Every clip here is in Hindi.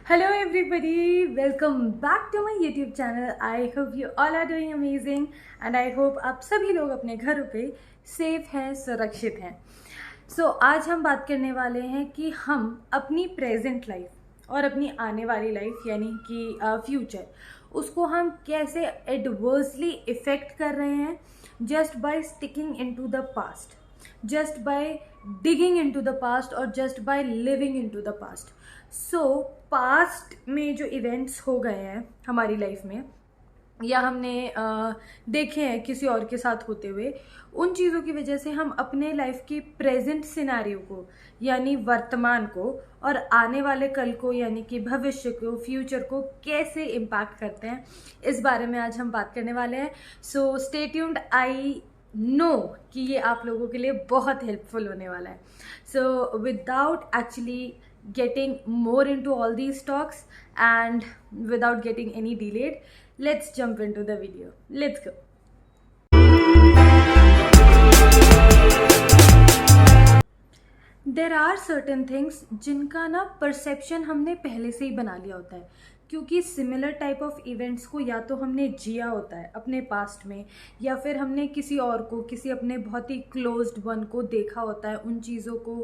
Hello everybody, welcome back to my YouTube channel. I hope you all are doing amazing and I hope आप सभी लोग अपने घरों पे सेफ हैं, सुरक्षित हैं. आज हम बात करने वाले हैं कि हम अपनी प्रेजेंट लाइफ और अपनी आने वाली लाइफ यानी कि फ्यूचर उसको हम कैसे एडवर्सली इफेक्ट कर रहे हैं just by sticking into the past, just by digging into the past और just by living into the past. Past में जो इवेंट्स हो गए हैं हमारी लाइफ में या हमने देखे हैं किसी और के साथ होते हुए, उन चीज़ों की वजह से हम अपने लाइफ के प्रेजेंट सिनेरियो को यानी वर्तमान को और आने वाले कल को यानी कि भविष्य को, फ्यूचर को कैसे इम्पैक्ट करते हैं, इस बारे में आज हम बात करने वाले हैं. So stay tuned. I know कि ये आप लोगों के लिए बहुत हेल्पफुल होने वाला है. So without actually getting more into all these talks and without getting any delayed, let's jump into the video. Let's go. There are certain things जिनका ना परसेप्शन हमने पहले से ही बना लिया होता है, क्योंकि सिमिलर टाइप ऑफ इवेंट्स को या तो हमने जिया होता है अपने पास्ट में या फिर हमने किसी और को, किसी अपने बहुत ही क्लोज्ड वन को देखा होता है उन चीज़ों को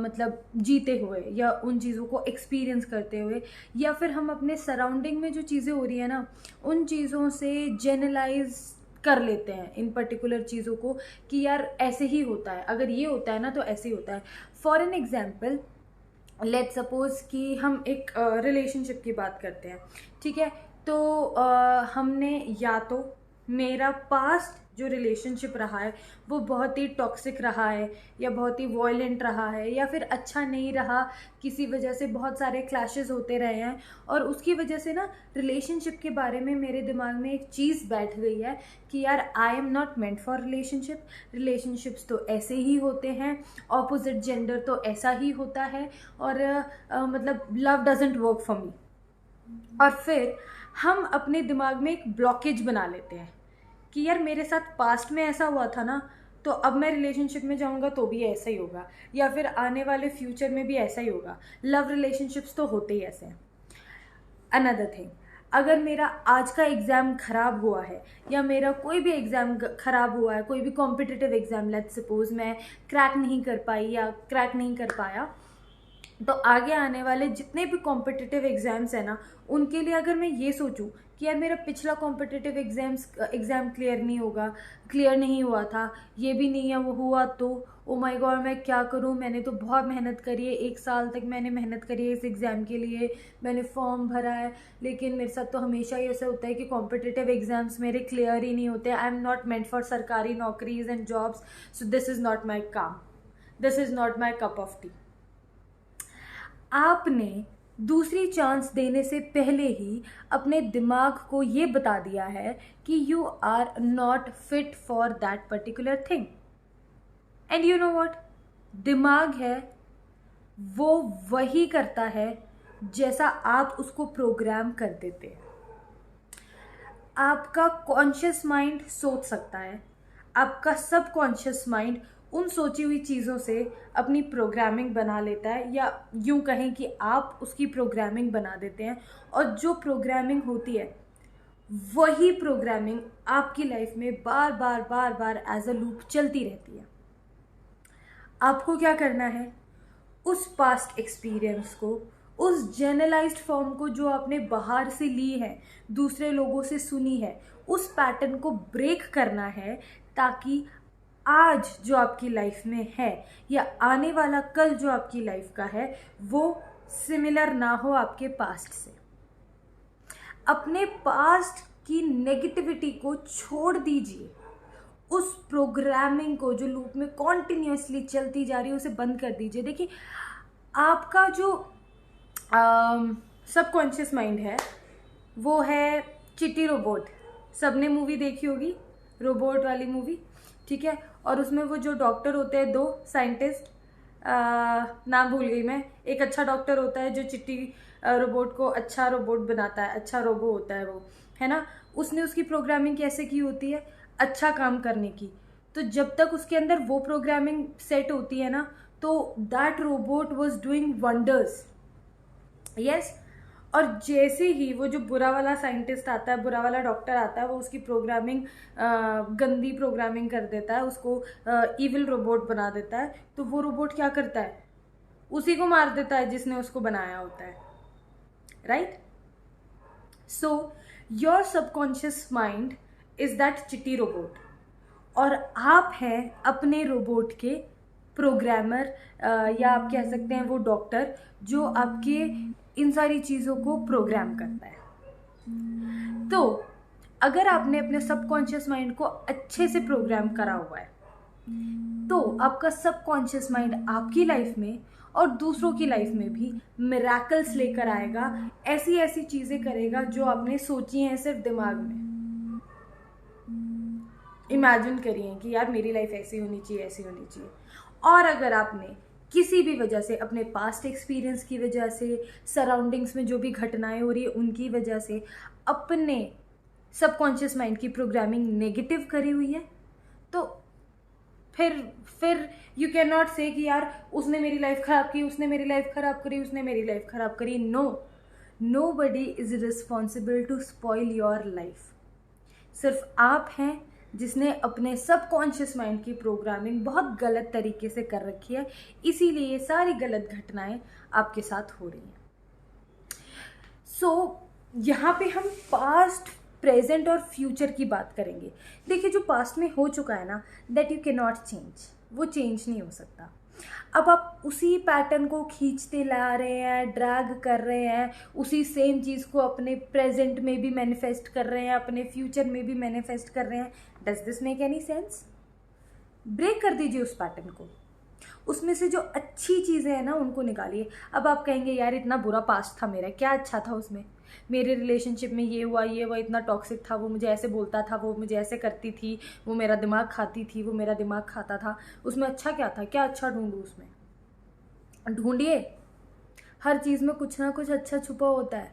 मतलब जीते हुए या उन चीज़ों को एक्सपीरियंस करते हुए, या फिर हम अपने सराउंडिंग में जो चीज़ें हो रही है ना उन चीज़ों से जनरलाइज कर लेते हैं इन पर्टिकुलर चीज़ों को कि यार ऐसे ही होता है, अगर ये होता है ना तो ऐसे ही होता है. For an example, let's suppose कि हम एक रिलेशनशिप की बात करते हैं, ठीक है. तो हमने या तो मेरा पास्ट जो रिलेशनशिप रहा है वो बहुत ही टॉक्सिक रहा है या बहुत ही वॉयलेंट रहा है या फिर अच्छा नहीं रहा, किसी वजह से बहुत सारे क्लैशेस होते रहे हैं और उसकी वजह से ना रिलेशनशिप के बारे में मेरे दिमाग में एक चीज़ बैठ गई है कि यार आई am not meant for relationships तो ऐसे ही होते हैं, ऑपोजिट जेंडर तो ऐसा ही होता है और मतलब love doesn't work for me. और फिर हम अपने दिमाग में एक ब्लॉकेज बना लेते हैं कि यार मेरे साथ पास्ट में ऐसा हुआ था ना, तो अब मैं रिलेशनशिप में जाऊंगा तो भी ऐसा ही होगा या फिर आने वाले फ्यूचर में भी ऐसा ही होगा. लव रिलेशनशिप्स तो होते ही ऐसे हैं. अनदर थिंग, अगर मेरा आज का एग्ज़ाम ख़राब हुआ है या मेरा कोई भी एग्ज़ाम ख़राब हुआ है, कोई भी कॉम्पिटिटिव एग्ज़ाम, लेट्स सपोज मैं क्रैक नहीं कर पाई या क्रैक नहीं कर पाया, तो आगे आने वाले जितने भी कॉम्पिटिटिव एग्ज़ाम्स हैं ना उनके लिए अगर मैं ये सोचूं कि यार मेरा पिछला कॉम्पिटिटिव एग्ज़ाम क्लियर नहीं हुआ था, ये भी नहीं है वो हुआ, तो ओ माय गॉड मैं क्या करूं, मैंने तो बहुत मेहनत करी है, 1 साल तक मैंने मेहनत करी है इस एग्ज़ाम के लिए, मैंने फॉर्म भरा है, लेकिन मेरे साथ तो हमेशा ही ऐसा होता है कि कॉम्पिटिटिव एग्ज़ाम्स मेरे क्लियर ही नहीं होते. I am not meant for सरकारी नौकरीज and jobs, so this is not my काम, this is not my cup of tea. आपने दूसरी चांस देने से पहले ही अपने दिमाग को ये बता दिया है कि you are not fit for that particular thing. And you know what, दिमाग है वो वही करता है जैसा आप उसको प्रोग्राम कर देते हैं. आपका कॉन्शियस माइंड सोच सकता है, आपका सबकॉन्शियस माइंड उन सोची हुई चीज़ों से अपनी प्रोग्रामिंग बना लेता है, या यूं कहें कि आप उसकी प्रोग्रामिंग बना देते हैं, और जो प्रोग्रामिंग होती है वही प्रोग्रामिंग आपकी लाइफ में बार बार एज अ लूप चलती रहती है. आपको क्या करना है, उस पास्ट एक्सपीरियंस को, उस जनरलाइज्ड फॉर्म को जो आपने बाहर से ली है, दूसरे लोगों से सुनी है, उस पैटर्न को ब्रेक करना है ताकि आज जो आपकी लाइफ में है या आने वाला कल जो आपकी लाइफ का है वो सिमिलर ना हो आपके पास्ट से. अपने पास्ट की नेगेटिविटी को छोड़ दीजिए, उस प्रोग्रामिंग को जो लूप में कॉन्टिन्यूसली चलती जा रही है उसे बंद कर दीजिए. देखिए, आपका जो सबकॉन्शियस माइंड है वो है चिट्टी रोबोट. सबने मूवी देखी होगी, रोबोट वाली मूवी, ठीक है. और उसमें वो जो डॉक्टर होते हैं, 2 साइंटिस्ट, नाम भूल गई मैं, एक अच्छा डॉक्टर होता है जो चिट्टी रोबोट को अच्छा रोबोट बनाता है, अच्छा रोबो होता है वो, है ना. उसने उसकी प्रोग्रामिंग कैसे की होती है, अच्छा काम करने की. तो जब तक उसके अंदर वो प्रोग्रामिंग सेट होती है ना, तो that robot was doing wonders. Yes, और जैसे ही वो जो बुरा वाला साइंटिस्ट आता है, बुरा वाला डॉक्टर आता है, वो उसकी प्रोग्रामिंग गंदी प्रोग्रामिंग कर देता है, उसको इविल रोबोट बना देता है, तो वो रोबोट क्या करता है? उसी को मार देता है जिसने उसको बनाया होता है, right? So your subconscious mind is that चिट्टी रोबोट, और आप हैं अपने रोबोट के प्रोग्रामर, या आप कह सकते हैं वो डॉक्टर जो आपके इन सारी चीज़ों को प्रोग्राम करता है। तो अगर आपने अपने सबकॉन्शियस माइंड को अच्छे से प्रोग्राम करा हुआ है, तो आपका सबकॉन्शियस माइंड आपकी लाइफ में और दूसरों की लाइफ में भी मिरेकल्स लेकर आएगा, ऐसी ऐसी चीज़ें करेगा जो आपने सोची हैं सिर्फ दिमाग में। इमेजिन करिए कि यार मेरी लाइफ ऐसी होनी चाहिए, ऐसी होनी चाहिए। और अगर आपने किसी भी वजह से, अपने पास्ट एक्सपीरियंस की वजह से, सराउंडिंग्स में जो भी घटनाएं हो रही है उनकी वजह से, अपने सबकॉन्शियस माइंड की प्रोग्रामिंग नेगेटिव करी हुई है, तो फिर यू कैन नॉट से कि यार उसने मेरी लाइफ खराब की, उसने मेरी लाइफ खराब करी, उसने मेरी लाइफ खराब करी। Nobody is responsible to spoil your life. सिर्फ आप हैं जिसने अपने सबकॉन्शियस माइंड की प्रोग्रामिंग बहुत गलत तरीके से कर रखी है, इसीलिए ये सारी गलत घटनाएं आपके साथ हो रही हैं। यहाँ पे हम पास्ट, प्रेजेंट और फ्यूचर की बात करेंगे। देखिए, जो पास्ट में हो चुका है ना, that you can not change, वो चेंज नहीं हो सकता। अब आप उसी पैटर्न को खींचते ला रहे हैं, ड्रैग कर रहे हैं, उसी सेम चीज़ को अपने प्रेजेंट में भी मैनिफेस्ट कर रहे हैं, अपने फ्यूचर में भी मैनिफेस्ट कर रहे हैं। Does this make any sense? Break कर दीजिए उस पैटर्न को, उसमें से जो अच्छी चीज़ें हैं ना उनको निकालिए। अब आप कहेंगे यार इतना बुरा पास्ट था मेरा, क्या अच्छा था उसमें? मेरे रिलेशनशिप में ये हुआ, इतना टॉक्सिक था, वो मुझे ऐसे बोलता था, वो मुझे ऐसे करती थी, वो मेरा दिमाग खाती थी, वो मेरा दिमाग खाता था। उसमें अच्छा क्या था? क्या अच्छा ढूंढूं उसमें? ढूंढिए, हर चीज़ में कुछ ना कुछ अच्छा छुपा होता है।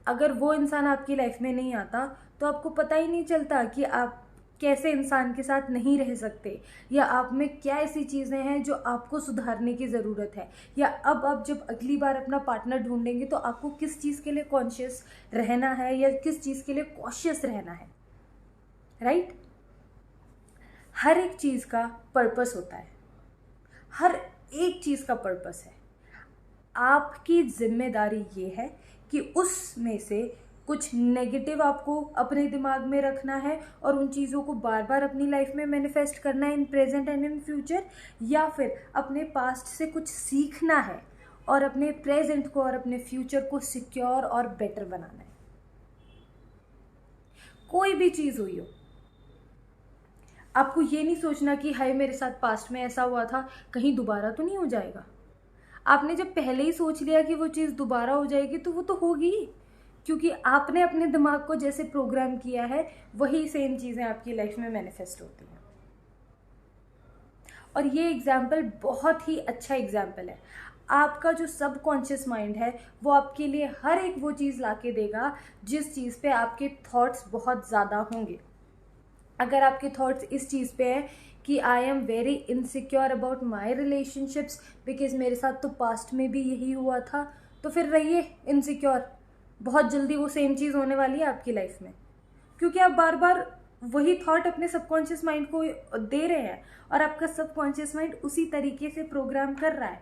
अगर वो इंसान आपकी लाइफ में नहीं आता तो आपको पता ही नहीं चलता कि आप कैसे इंसान के साथ नहीं रह सकते, या आप में क्या ऐसी चीज़ें हैं जो आपको सुधारने की ज़रूरत है, या अब आप जब अगली बार अपना पार्टनर ढूंढेंगे तो आपको किस चीज़ के लिए कॉन्शियस रहना है या किस चीज़ के लिए कॉशियस रहना है, राइट? हर एक चीज़ का पर्पस होता है, हर एक चीज़ का पर्पस है। आपकी जिम्मेदारी ये है कि उसमें से कुछ नेगेटिव आपको अपने दिमाग में रखना है और उन चीज़ों को बार बार अपनी लाइफ में मैनिफेस्ट करना है in present and in future, या फिर अपने पास्ट से कुछ सीखना है और अपने प्रेजेंट को और अपने फ्यूचर को सिक्योर और बेटर बनाना है। कोई भी चीज़ हुई हो, आपको ये नहीं सोचना कि हाय मेरे साथ पास्ट में ऐसा हुआ था, कहीं दोबारा तो नहीं हो जाएगा। आपने जब पहले ही सोच लिया कि वो चीज़ दोबारा हो जाएगी तो वो तो होगी, क्योंकि आपने अपने दिमाग को जैसे प्रोग्राम किया है वही सेम चीज़ें आपकी लाइफ में मैनिफेस्ट होती हैं। और ये एग्जाम्पल बहुत ही अच्छा एग्जाम्पल है। आपका जो सबकॉन्शियस माइंड है वो आपके लिए हर एक वो चीज़ ला के देगा जिस चीज़ पे आपके थॉट्स बहुत ज़्यादा होंगे। अगर आपके थॉट्स इस चीज़ पे है कि I am very insecure about my relationships because मेरे साथ तो पास्ट में भी यही हुआ था, तो फिर रहिए इनसिक्योर। बहुत जल्दी वो सेम चीज़ होने वाली है आपकी लाइफ में, क्योंकि आप बार बार वही थॉट अपने सबकॉन्शियस माइंड को दे रहे हैं और आपका सबकॉन्शियस माइंड उसी तरीके से प्रोग्राम कर रहा है।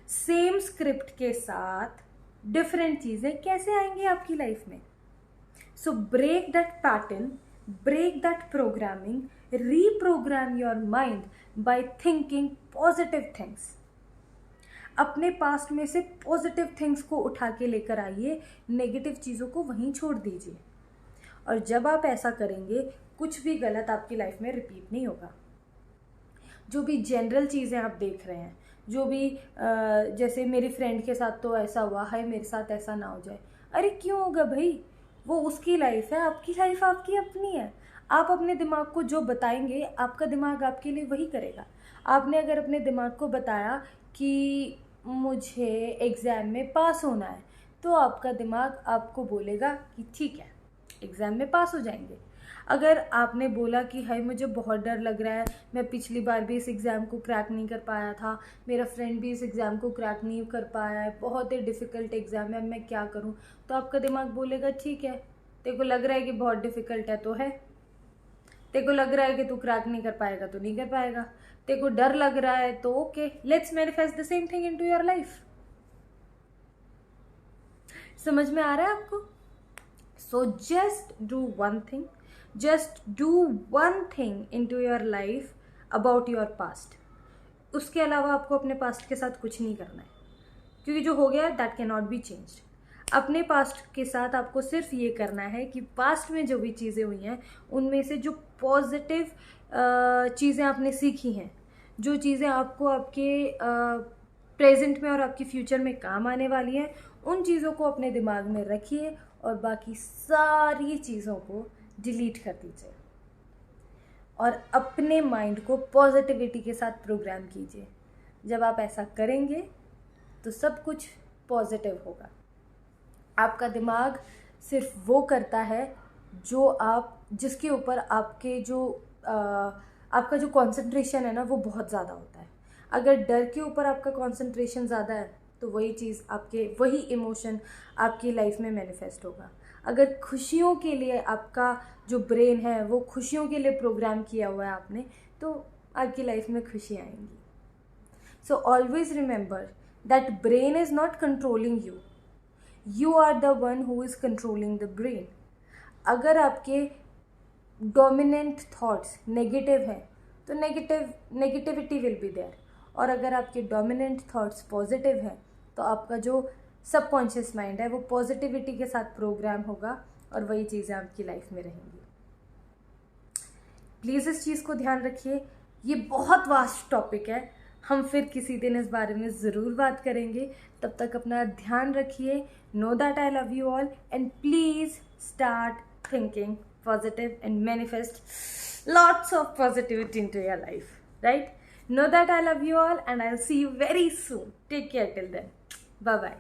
सेम स्क्रिप्ट के साथ डिफरेंट चीज़ें कैसे आएंगी आपकी लाइफ में? So break that pattern, break that programming, reprogram your mind by thinking positive things। अपने पास्ट में से पॉजिटिव थिंग्स को उठा के लेकर आइए, नेगेटिव चीज़ों को वहीं छोड़ दीजिए। और जब आप ऐसा करेंगे कुछ भी गलत आपकी लाइफ में रिपीट नहीं होगा। जो भी जनरल चीज़ें आप देख रहे हैं, जो भी जैसे मेरी फ्रेंड के साथ तो ऐसा हुआ है, मेरे साथ ऐसा ना हो जाए। अरे क्यों होगा भाई? वो उसकी लाइफ है, आपकी लाइफ आपकी अपनी है। आप अपने दिमाग को जो बताएंगे आपका दिमाग आपके लिए वही करेगा। आपने अगर अपने दिमाग को बताया कि मुझे एग्ज़ाम में पास होना है, तो आपका दिमाग आपको बोलेगा कि ठीक है एग्ज़ाम में पास हो जाएंगे। अगर आपने बोला कि हाय मुझे बहुत डर लग रहा है, मैं पिछली बार भी इस एग्ज़ाम को क्रैक नहीं कर पाया था, मेरा फ्रेंड भी इस एग्ज़ाम को क्रैक नहीं कर पाया है, बहुत ही डिफ़िकल्ट एग्ज़ाम है, अब मैं क्या करूँ? तो आपका दिमाग बोलेगा ठीक है, तेरे को लग रहा है कि बहुत डिफ़िकल्ट है तो है, तेरे को लग रहा है कि तू क्रैक नहीं कर पाएगा तो नहीं कर पाएगा, तेरे को डर लग रहा है तो okay, let's manifest the same thing into your life. समझ में आ रहा है आपको? So just do one thing, just do one thing into your life about your past. उसके अलावा आपको अपने पास्ट के साथ कुछ नहीं करना है, क्योंकि जो हो गया that can not be changed. अपने पास्ट के साथ आपको सिर्फ ये करना है कि पास्ट में जो भी चीज़ें हुई हैं उनमें से जो पॉजिटिव चीज़ें आपने सीखी हैं, जो चीज़ें आपको आपके प्रेजेंट में और आपके फ्यूचर में काम आने वाली हैं, उन चीज़ों को अपने दिमाग में रखिए और बाकी सारी चीज़ों को डिलीट कर दीजिए और अपने माइंड को पॉजिटिविटी के साथ प्रोग्राम कीजिए। जब आप ऐसा करेंगे तो सब कुछ पॉजिटिव होगा। आपका दिमाग सिर्फ वो करता है जो जिसके ऊपर आपके आपका जो कंसंट्रेशन है ना वो बहुत ज़्यादा होता है। अगर डर के ऊपर आपका कंसंट्रेशन ज़्यादा है तो वही चीज़ वही इमोशन आपकी लाइफ में मैनिफेस्ट होगा। अगर खुशियों के लिए आपका जो ब्रेन है वो खुशियों के लिए प्रोग्राम किया हुआ है आपने, तो आपकी लाइफ में खुशी आएंगी। So always remember that brain is not controlling you, you are the one who is controlling the brain। अगर आपके डोमिनेंट थॉट्स नेगेटिव हैं तो नेगेटिविटी विल बी देयर, और अगर आपके डोमिनेंट थॉट्स पॉजिटिव हैं तो आपका जो सबकॉन्शियस माइंड है वो पॉजिटिविटी के साथ प्रोग्राम होगा और वही चीज़ें आपकी लाइफ में रहेंगी। प्लीज़ इस चीज़ को ध्यान रखिए। ये बहुत वास्ट टॉपिक है, हम फिर किसी दिन इस बारे में ज़रूर बात करेंगे। तब तक अपना ध्यान रखिए। Know that I love you all and please start thinking positive and manifest lots of positivity into your life, right? Know that I love you all and I'll see you very soon. Take care till then. Bye bye.